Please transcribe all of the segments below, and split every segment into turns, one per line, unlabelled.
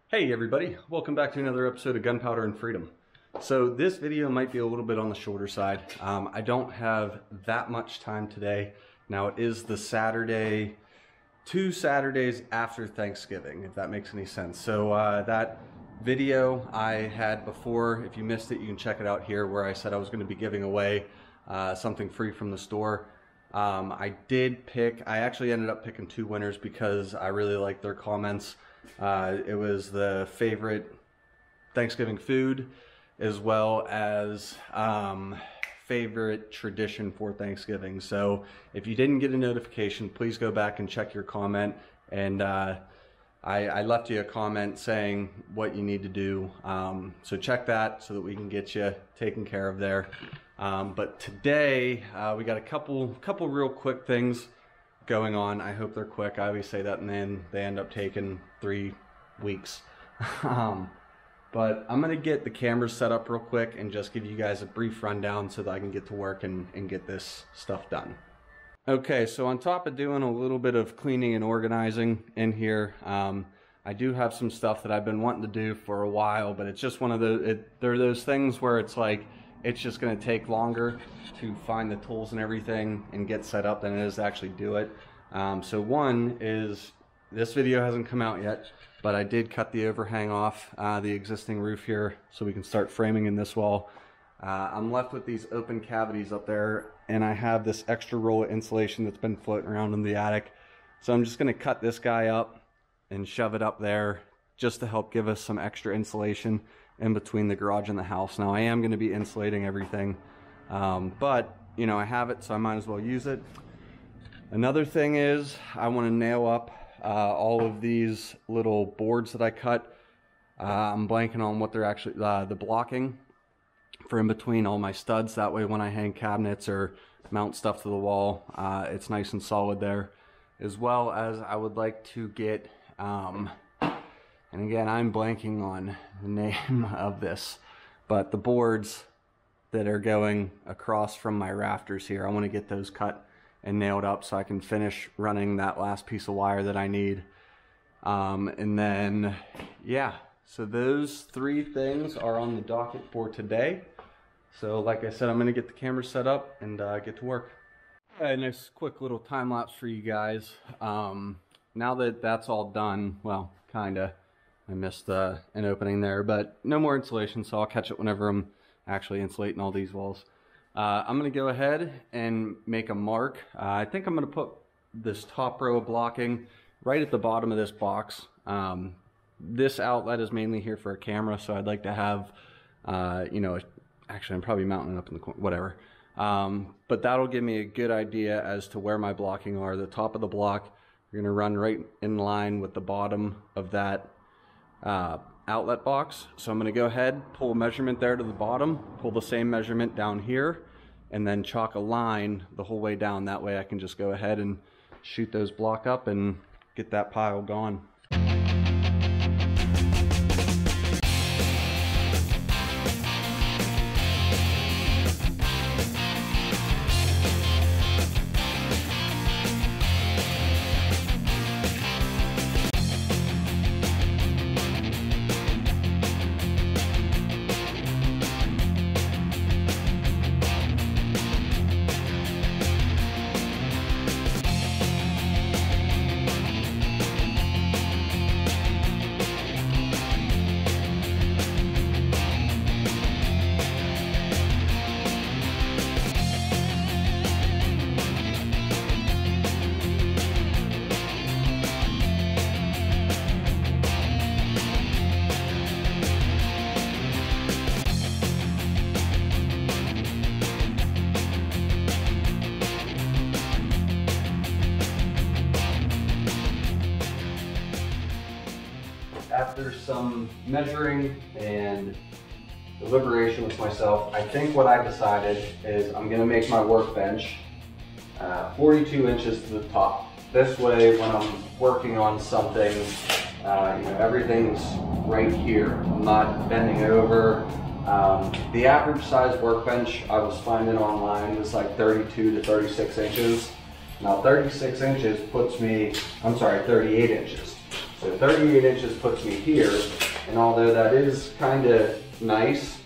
Hey everybody, welcome back to another episode of Gunpowder and Freedom. So this video might be a little bit on the shorter side. I don't have that much time today. Now it is the Saturday, 2 Saturdays after Thanksgiving, if that makes any sense. So that video I had before, if you missed it, you can check it out here where I said I was going to be giving away something free from the store. I actually ended up picking 2 winners because I really liked their comments. It was the favorite Thanksgiving food as well as favorite tradition for Thanksgiving. So if you didn't get a notification, please go back and check your comment. And I left you a comment saying what you need to do. So check that so that we can get you taken care of there. But today we got a couple real quick things going on. I hope they're quick. I always say that and then they end up taking 3 weeks. But I'm gonna get the cameras set up real quick and just give you guys a brief rundown so that I can get to work and get this stuff done. Okay, so on top of doing a little bit of cleaning and organizing in here, I do have some stuff that I've been wanting to do for a while, but it's just one of there are those things where it's like, it's just going to take longer to find the tools and everything and get set up than it is to actually do it. So one is, this video hasn't come out yet, but I did cut the overhang off the existing roof here so we can start framing in this wall. I'm left with these open cavities up there, and I have this extra roll of insulation that's been floating around in the attic. So I'm just going to cut this guy up and shove it up there just to help give us some extra insulation in between the garage and the house. Now I am going to be insulating everything, but you know, I have it, so I might as well use it. Another thing is I want to nail up all of these little boards that I cut. I'm blanking on what they're actually, the blocking for in between all my studs. That way when I hang cabinets or mount stuff to the wall, it's nice and solid there. As well as I would like to get, and again, I'm blanking on the name of this, but the boards that are going across from my rafters here, I want to get those cut and nailed up so I can finish running that last piece of wire that I need. And then, yeah, so those 3 things are on the docket for today. So like I said, I'm going to get the camera set up and get to work. A nice quick little time lapse for you guys. Now that that's all done, well, kinda. I missed an opening there, but no more insulation, so I'll catch it whenever I'm actually insulating all these walls. I'm going to go ahead and make a mark. I think I'm going to put this top row of blocking right at the bottom of this box. This outlet is mainly here for a camera, so I'd like to have, you know, actually I'm probably mounting it up in the corner, whatever. But that'll give me a good idea as to where my blocking are. The top of the block, you're going to run right in line with the bottom of that outlet box. So I'm going to go ahead, pull a measurement there to the bottom, pull the same measurement down here, and then chalk a line the whole way down. That way I can just go ahead and shoot those block up and get that pile gone. After some measuring and deliberation with myself, I think what I decided is I'm going to make my workbench 42 inches to the top. This way, when I'm working on something, you know, everything's right here. I'm not bending over. The average size workbench I was finding online was like 32 to 36 inches. Now 36 inches puts me, I'm sorry, 38 inches. So So 38 inches puts me here, and although that is kind of nice,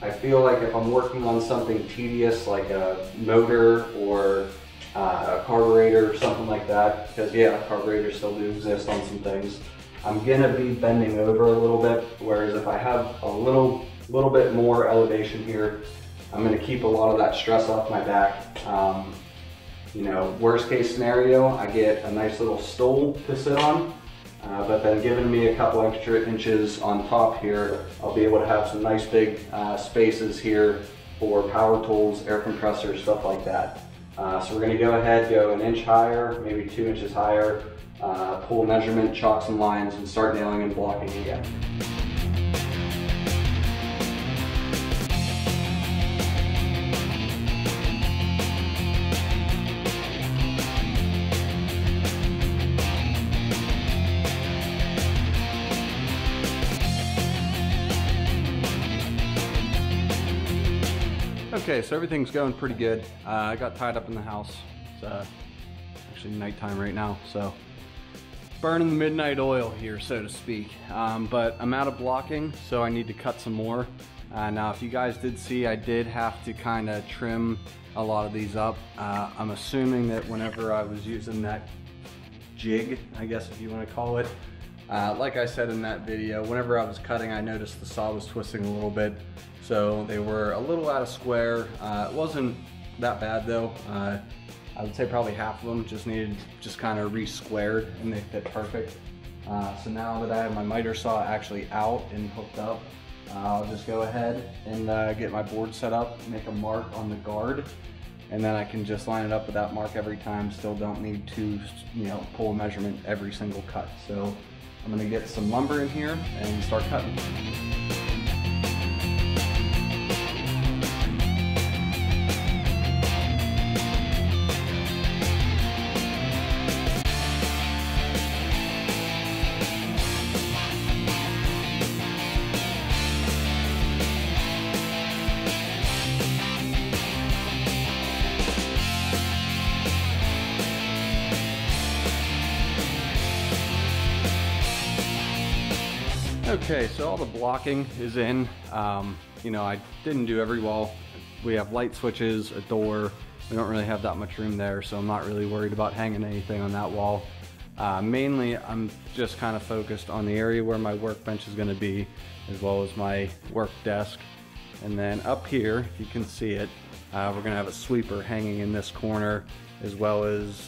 I feel like if I'm working on something tedious like a motor or a carburetor or something like that, because yeah, carburetors still do exist on some things, I'm gonna be bending over a little bit, whereas if I have a little bit more elevation here, I'm gonna keep a lot of that stress off my back. You know, worst case scenario, I get a nice little stool to sit on, but then giving me a couple extra inches on top here, I'll be able to have some nice big spaces here for power tools, air compressors, stuff like that. So we're gonna go ahead, go an inch higher, maybe 2 inches higher, pull a measurement, chalk some lines, and start nailing and blocking again. Okay, so everything's going pretty good. I got tied up in the house. It's actually nighttime right now, so burning the midnight oil here, so to speak. But I'm out of blocking, so I need to cut some more. Now, if you guys did see, I did have to kind of trim a lot of these up. I'm assuming that whenever I was using that jig, I guess if you want to call it, like I said in that video, whenever I was cutting, I noticed the saw was twisting a little bit. So they were a little out of square. It wasn't that bad though. I would say probably half of them just needed kind of re-squared, and they fit perfect. So now that I have my miter saw actually out and hooked up, I'll just go ahead and get my board set up, make a mark on the guard, and then I can just line it up with that mark every time. Still don't need to, you know, pull a measurement every single cut. So I'm gonna get some lumber in here and start cutting. Okay, so all the blocking is in. You know, I didn't do every wall. We have light switches, a door. We don't really have that much room there, so I'm not really worried about hanging anything on that wall. Mainly, I'm just kind of focused on the area where my workbench is going to be, as well as my work desk. And then up here, if you can see it, we're going to have a sweeper hanging in this corner, as well as,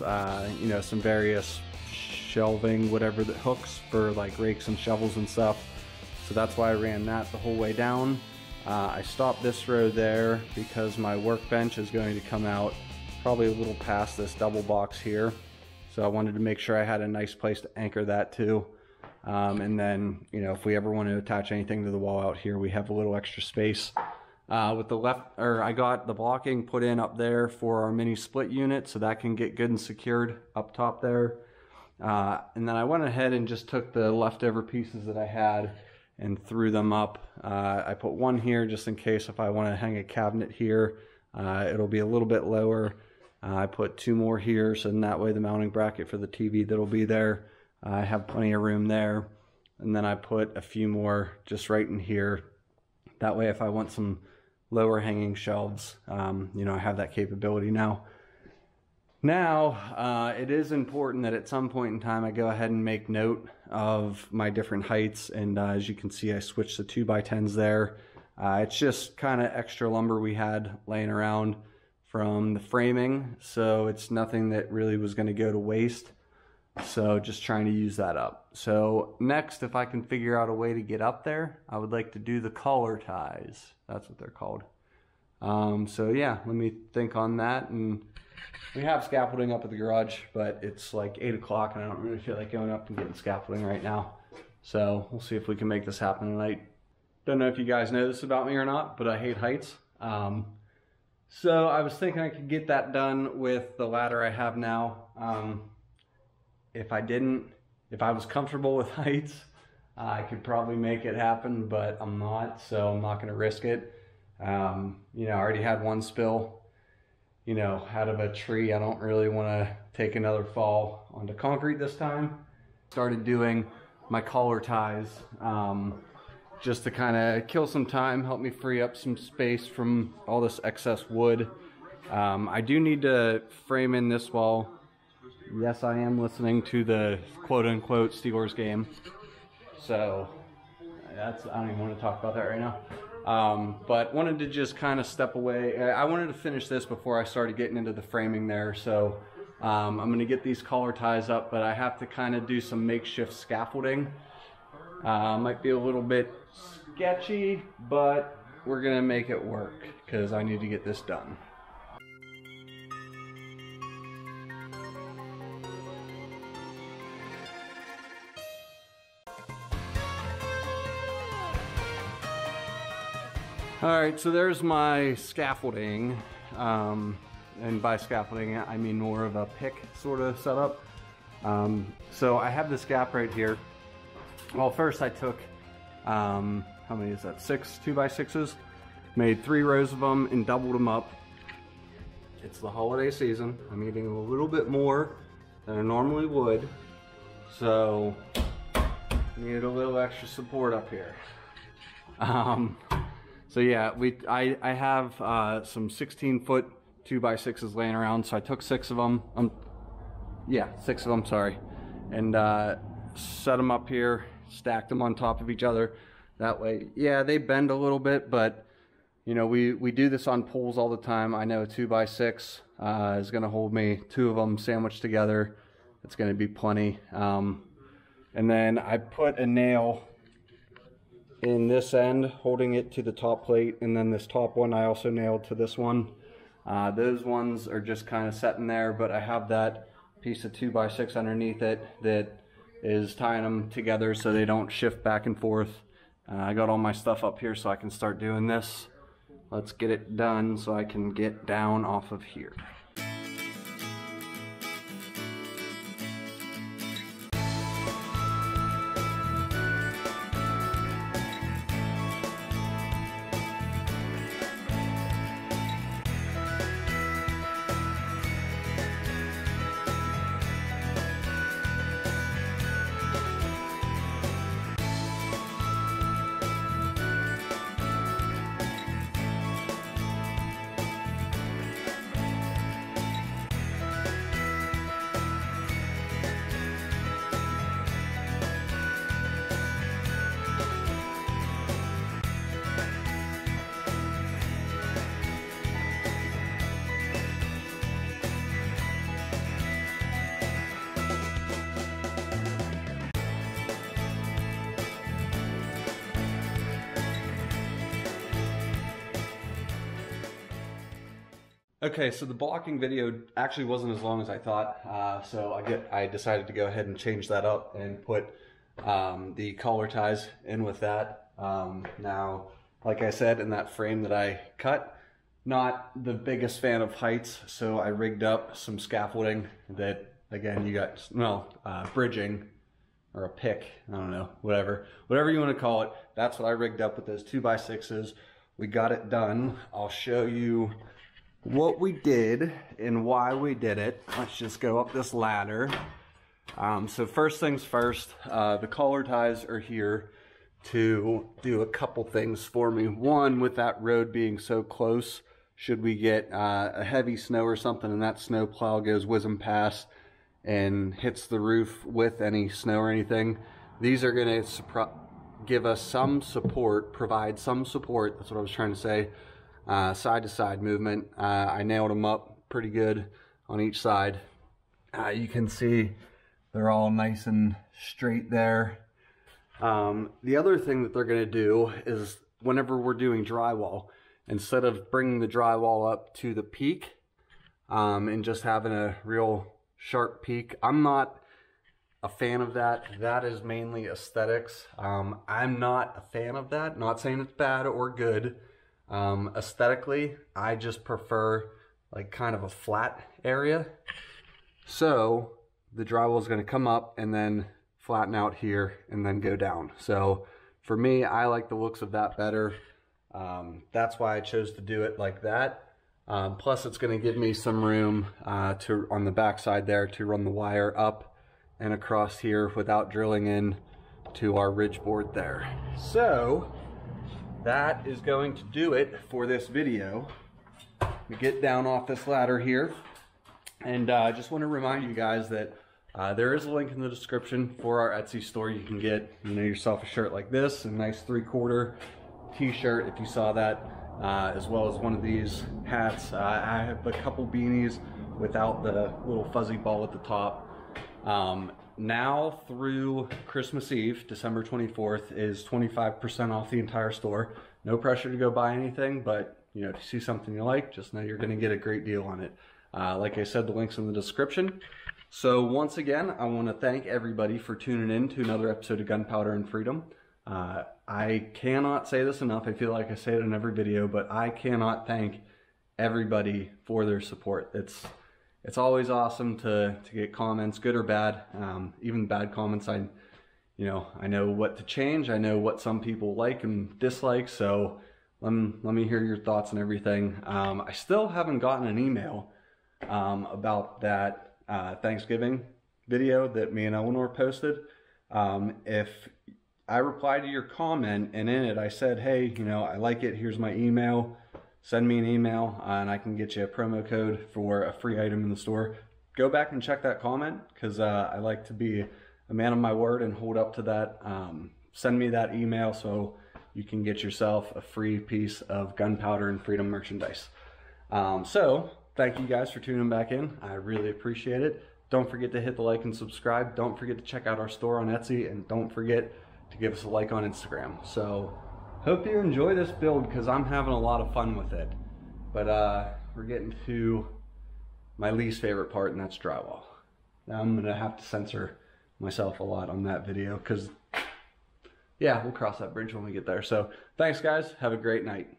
you know, some various shelving, whatever, that hooks for like rakes and shovels and stuff. So that's why I ran that the whole way down. I stopped this row there because my workbench is going to come out probably a little past this double box here. So I wanted to make sure I had a nice place to anchor that too. And then, you know, if we ever want to attach anything to the wall out here, we have a little extra space. With the I got the blocking put in up there for our mini split unit, so that can get good and secured up top there. And then I went ahead and just took the leftover pieces that I had and threw them up. I put one here just in case if I want to hang a cabinet here, it'll be a little bit lower. I put two more here, so in that way the mounting bracket for the TV that'll be there, I have plenty of room there. And then I put a few more just right in here. That way if I want some lower hanging shelves, you know, I have that capability now. Now, it is important that at some point in time I go ahead and make note of my different heights, and as you can see I switched to 2x10s there. It's just kind of extra lumber we had laying around from the framing, so it's nothing that really was going to go to waste. So just trying to use that up. So next, if I can figure out a way to get up there, I would like to do the collar ties. That's what they're called. So yeah, let me think on that. And we have scaffolding up at the garage, but it's like 8 o'clock and I don't really feel like going up and getting scaffolding right now. So we'll see if we can make this happen tonight. Don't know if you guys know this about me or not, but I hate heights. So I was thinking I could get that done with the ladder I have now. If I was comfortable with heights, I could probably make it happen, but I'm not, so I'm not going to risk it. You know, I already had one spill, you know, out of a tree. I don't really want to take another fall onto concrete this time. Started doing my collar ties just to kind of kill some time, help me free up some space from all this excess wood. I do need to frame in this wall. Yes, I am listening to the quote-unquote Steelers game, so I don't even want to talk about that right now. But wanted to just kind of step away. I wanted to finish this before I started getting into the framing there, so I'm going to get these collar ties up, but I have to kind of do some makeshift scaffolding. Might be a little bit sketchy, but we're going to make it work because I need to get this done. Alright, so there's my scaffolding, and by scaffolding I mean more of a pick sort of setup. So I have this gap right here. Well, first I took, how many is that, 6 2x6s, made 3 rows of them and doubled them up. It's the holiday season. I'm eating a little bit more than I normally would, so needed a little extra support up here. So yeah, I have some 16-foot 2x6s laying around, so I took 6 of them. Yeah, 6 of them, sorry, and set them up here, stacked them on top of each other. That way, yeah, they bend a little bit, but you know, we do this on poles all the time. I know a 2x6 is going to hold me 2 of them sandwiched together. It's going to be plenty. And then I put a nail in this end, holding it to the top plate, and then this top one I also nailed to this one. Those ones are just kind of sitting there, but I have that piece of 2x6 underneath it that is tying them together so they don't shift back and forth. I got all my stuff up here so I can start doing this. Let's get it done so I can get down off of here. Okay, so the blocking video actually wasn't as long as I thought, so I decided to go ahead and change that up and put the collar ties in with that. Now, like I said, in that frame that I cut, not the biggest fan of heights, so I rigged up some scaffolding that, again, you got, well, bridging, or a pick, I don't know, whatever you want to call it. That's what I rigged up with those 2x6s. We got it done. I'll show you what we did and why we did it. Let's just go up this ladder. So first things first, the collar ties are here to do a couple things for me. One, with that road being so close, should we get a heavy snow or something and that snow plow goes whizzing past and hits the roof with any snow or anything, these are going to give us some support, provide some support, that's what I was trying to say, side to side movement. I nailed them up pretty good on each side. You can see they're all nice and straight there. The other thing that they're going to do is whenever we're doing drywall, instead of bringing the drywall up to the peak and just having a real sharp peak, I'm not a fan of that. That is mainly aesthetics. I'm not a fan of that. Not saying it's bad or good. Aesthetically, I just prefer like kind of a flat area. So the drywall is going to come up and then flatten out here and then go down. So for me, I like the looks of that better. That's why I chose to do it like that. Plus it's going to give me some room on the back side there to run the wire up and across here without drilling in to our ridge board there. So that is going to do it for this video. We get down off this ladder here, and I just want to remind you guys that there is a link in the description for our Etsy store. You can get, you know, yourself a shirt like this, a nice 3/4 t-shirt if you saw that, as well as one of these hats. I have a couple beanies without the little fuzzy ball at the top. Now through Christmas Eve, December 24th, is 25% off the entire store. No pressure to go buy anything, but you know, if you see something you like, just know you're going to get a great deal on it. Like I said, the link's in the description. So once again, I want to thank everybody for tuning in to another episode of Gunpowder and Freedom. I cannot say this enough. I feel like I say it in every video, but I cannot thank everybody for their support. It's always awesome to get comments, good or bad. Even bad comments, I know what to change. I know what some people like and dislike. So let me hear your thoughts and everything. I still haven't gotten an email about that Thanksgiving video that me and Eleanor posted. If I replied to your comment and in it I said, hey, you know, I like it, here's my email, send me an email and I can get you a promo code for a free item in the store. Go back and check that comment, because I like to be a man of my word and hold up to that. Send me that email so you can get yourself a free piece of Gunpowder and Freedom merchandise. So thank you guys for tuning back in. I really appreciate it. Don't forget to hit the like and subscribe. Don't forget to check out our store on Etsy, and don't forget to give us a like on Instagram. So hope you enjoy this build, because I'm having a lot of fun with it. But we're getting to my least favorite part, and that's drywall. Now I'm gonna have to censor myself a lot on that video, because yeah, we'll cross that bridge when we get there. So thanks guys, have a great night.